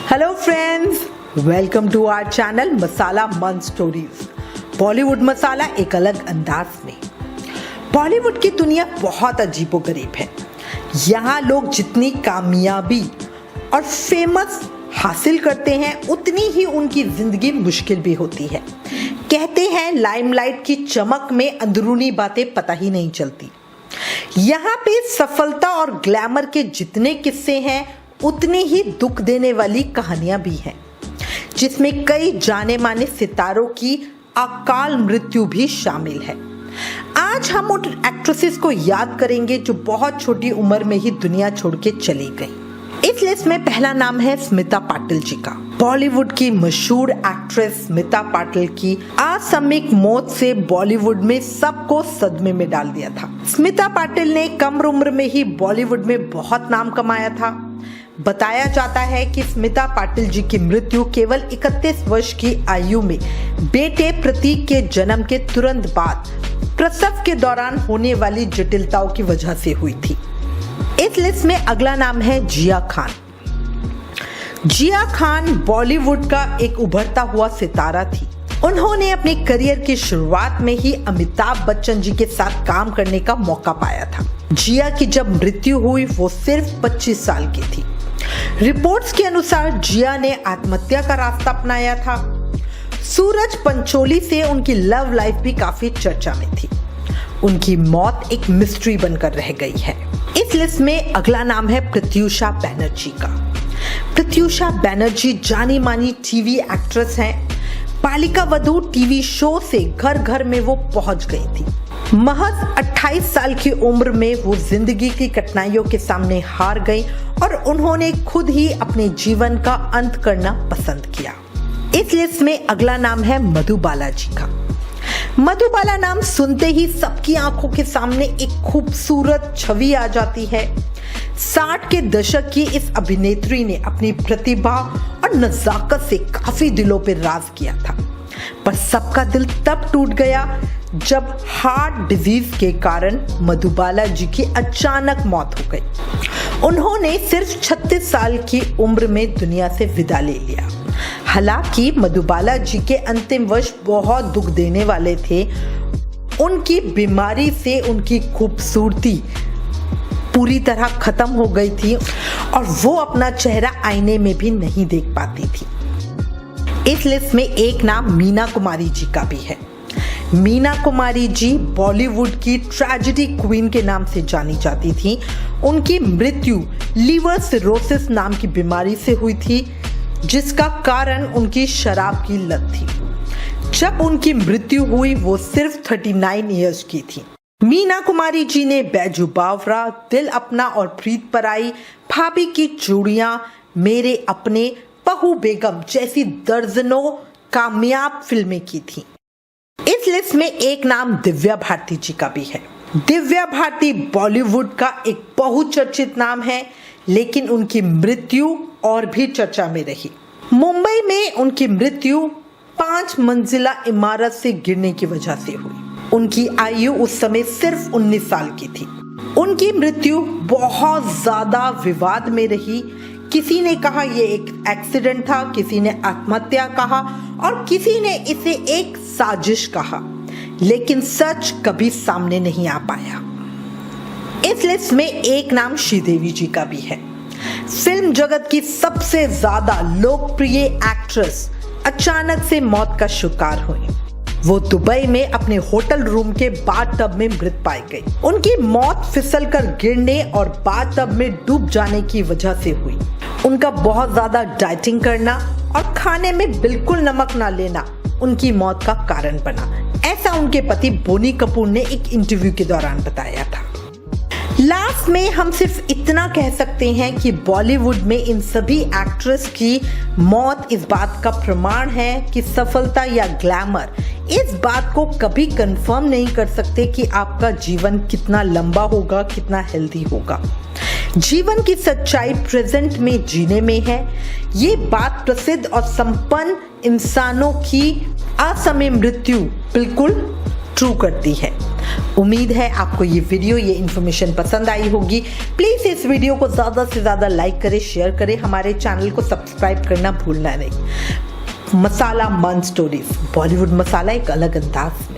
Hello friends, welcome to our channel Masala मन stories. Bollywood मसाला एक अलग अंदाज में। बॉलीवुड की दुनिया बहुत अजीबोगरीब है। यहाँ लोग जितनी कामयाबी और फेमस हासिल करते हैं उतनी ही उनकी जिंदगी मुश्किल भी होती है। कहते हैं लाइमलाइट की चमक में अंदरूनी बातें पता ही नहीं चलती। यहाँ पे सफलता और ग्लैमर के जितने किस्से हैं उतनी ही दुख देने वाली कहानियां भी हैं, जिसमें कई जाने माने सितारों की अकाल मृत्यु भी शामिल है। आज हम उन एक्ट्रेसेस को याद करेंगे जो बहुत छोटी उम्र में ही दुनिया छोड़ के चली गई। इस लिस्ट में पहला नाम है स्मिता पाटिल जी का। बॉलीवुड की मशहूर एक्ट्रेस स्मिता पाटिल की आकस्मिक मौत से बॉलीवुड में सबको सदमे में डाल दिया था। स्मिता पाटिल ने कम उम्र में ही बॉलीवुड में बहुत नाम कमाया था। बताया जाता है कि स्मिता पाटिल जी की मृत्यु केवल 31 वर्ष की आयु में बेटे प्रतीक के जन्म के तुरंत बाद प्रसव के दौरान होने वाली जटिलताओं की वजह से हुई थी। इस लिस्ट में अगला नाम है जिया खान। जिया खान बॉलीवुड का एक उभरता हुआ सितारा थी। उन्होंने अपने करियर की शुरुआत में ही अमिताभ बच्चन जी के साथ काम करने का मौका पाया था। जिया की जब मृत्यु हुई वो सिर्फ 25 साल की थी। रिपोर्ट्स के अनुसार जिया ने आत्महत्या का रास्ता अपनाया था। सूरज पंचोली से उनकी लव लाइफ भी काफी चर्चा में थी। उनकी मौत एक मिस्ट्री बनकर रह गई है। इस लिस्ट में अगला नाम है प्रत्युषा बैनर्जी का। प्रत्युषा बैनर्जी जानी मानी टीवी एक्ट्रेस हैं। बालिका वधू टीवी शो से घर घर में वो पहुंच गई थी। महज 28 साल की उम्र में वो जिंदगी की कठिनाइयों के सामने हार गई और उन्होंने खुद ही अपने जीवन का अंत करना पसंद किया। इस लिस्ट में अगला नाम है मधुबाला जी का। मधुबाला नाम सुनते ही सबकी आंखों के सामने एक खूबसूरत छवि आ जाती है। 60 के दशक की इस अभिनेत्री ने अपनी प्रतिभा और नजाकत से काफी दिलों पर राज किया था, पर सबका दिल तब टूट गया जब हार्ट डिजीज के कारण मधुबाला जी की अचानक मौत हो गई। उन्होंने सिर्फ 36 साल की उम्र में दुनिया से विदा ले लिया। हालांकि मधुबाला जी के अंतिम वर्ष बहुत दुख देने वाले थे। उनकी बीमारी से उनकी खूबसूरती पूरी तरह खत्म हो गई थी और वो अपना चेहरा आईने में भी नहीं देख पाती थी। इस लिस्ट में एक नाम मीना कुमारी जी का भी है। मीना कुमारी जी बॉलीवुड की ट्रेजेडी क्वीन के नाम से जानी जाती थी। उनकी मृत्यु लीवर सिरोसिस नाम की बीमारी से हुई थी, जिसका कारण उनकी शराब की लत थी। जब उनकी मृत्यु हुई वो सिर्फ 39 इयर्स की थी। मीना कुमारी जी ने बैजू बावरा, दिल अपना और प्रीत पराई, भाभी की चूड़ियां, मेरे अपने, बहू बेगम जैसी दर्जनों कामयाब फिल्में की थी। इस लिस्ट में एक नाम दिव्या भारती जी का भी है। दिव्या भारती बॉलीवुड का एक बहुचर्चित नाम है, लेकिन उनकी मृत्यु और भी चर्चा में रही। मुंबई में उनकी मृत्यु 5 मंजिला इमारत से गिरने की वजह से हुई। उनकी आयु उस समय सिर्फ 19 साल की थी। उनकी मृत्यु बहुत ज्यादा विवाद में रही। किसी ने कहा ये एक एक्सीडेंट था, किसी ने आत्महत्या कहा और किसी ने इसे एक साजिश कहा, लेकिन सच कभी सामने नहीं आ पाया। इस लिस्ट में एक नाम श्रीदेवी जी का भी है। फिल्म जगत की सबसे ज्यादा लोकप्रिय एक्ट्रेस अचानक से मौत का शिकार हुई। वो दुबई में अपने होटल रूम के बाथटब में मृत पाई गई। उनकी मौत फिसलकर गिरने और बाथटब में डूब जाने की वजह से हुई। उनका बहुत ज्यादा डाइटिंग करना और खाने में बिल्कुल नमक ना लेना उनकी मौत का कारण बना, ऐसा उनके पति बोनी कपूर ने एक इंटरव्यू के दौरान बताया था। लास्ट में हम सिर्फ इतना कह सकते हैं कि बॉलीवुड में इन सभी एक्ट्रेस की मौत इस बात का प्रमाण है कि सफलता या ग्लैमर इस बात को कभी कंफर्म नहीं कर सकते कि आपका जीवन कितना लंबा होगा, कितना हेल्दी होगा। जीवन की सच्चाई प्रेजेंट में जीने में है। ये बात प्रसिद्ध और संपन्न इंसानों की असमय मृत्यु बिल्कुल ट्रू करती है। उम्मीद है आपको ये वीडियो, ये इन्फॉर्मेशन पसंद आई होगी। प्लीज़ इस वीडियो को ज़्यादा से ज़्यादा लाइक करें, शेयर करें, हमारे चैनल को सब्सक्राइब करना भूलना नहीं। मसाला मन स्टोरीज, बॉलीवुड मसाला एक अलग अंदाज में।